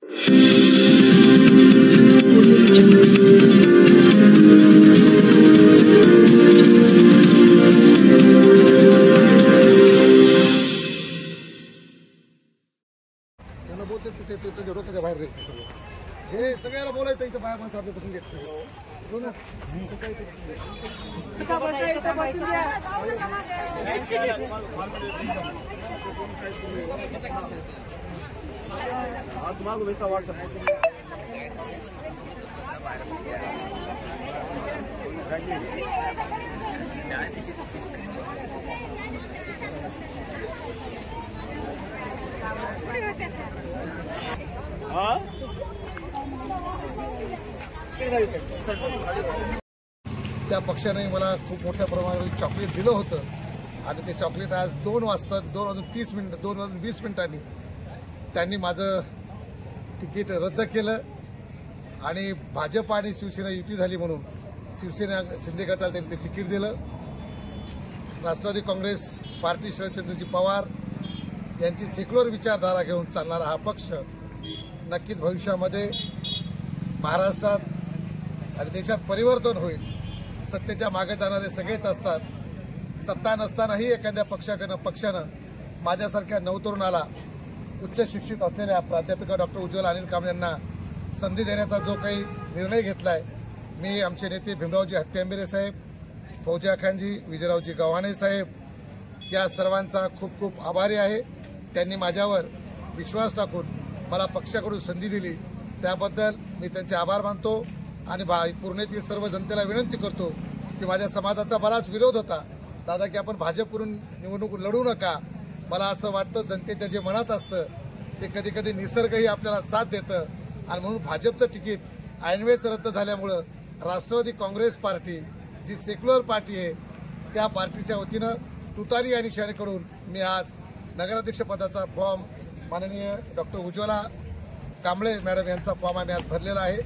बाहेर हे सगळ्याला बोलायचं इथं बाहेर माणसं आपल्यापासून घेत त्या पक्षाने मला खूप मोठ्या प्रमाणावर चॉकलेट दिलं होतं आणि ते चॉकलेट आज 2 वाजता 2:20 त्यांनी माझं तिकीट रद्द केलं आणि भाजप आणि शिवसेना युती झाली म्हणून शिवसेना शिंदे गटाला त्यांनी ते तिकीट दिलं। राष्ट्रवादी काँग्रेस पार्टी शरदचंद्रजी पवार यांची सेक्युलर विचारधारा घेऊन चालणारा हा पक्ष नक्कीच भविष्यामध्ये महाराष्ट्रात आणि देशात परिवर्तन होईल। सत्तेच्या मागे जाणारे सगळेच असतात, सत्ता नसतानाही एखाद्या पक्षानं माझ्यासारख्या नवतरुणाला उच्च शिक्षित असलेल्या प्राध्यापिका डॉक्टर उज्ज्वला अनिल कांबळे यांना संधी देण्याचा जो काही निर्णय घेतलाय, मी आमचे नेते भीमरावजी हत्यांबेरे साहेब, फौजिया खानजी, विजयरावजी गव्हाणे साहेब या सर्वांचा खूप खूप आभारी आहे। त्यांनी माझ्यावर विश्वास टाकून मला पक्षाकडून संधी दिली, त्याबद्दल मी त्यांचे आभार मानतो आणि पूर्णेतील सर्व जनतेला विनंती करतो की माझ्या समाजाचा बराच विरोध होता दादा की आपण भाजपकडून निवडणूक लढू नका। मला असं वाटतं जनतेच्या जे मनात असतं ते कधी कधी निसर्गही आपल्याला साथ देतं आणि म्हणून भाजपचं तिकीट ऐनवेळेस रद्द झाल्यामुळं राष्ट्रवादी काँग्रेस पार्टी जी सेक्युलर पार्टी आहे त्या पार्टीच्या वतीनं तुतारी या निशाणीकडून मी आज नगराध्यक्ष पदाचा फॉर्म माननीय डॉक्टर उज्ज्वला कांबळे मॅडम यांचा फॉर्म आम्ही आज भरलेला आहे।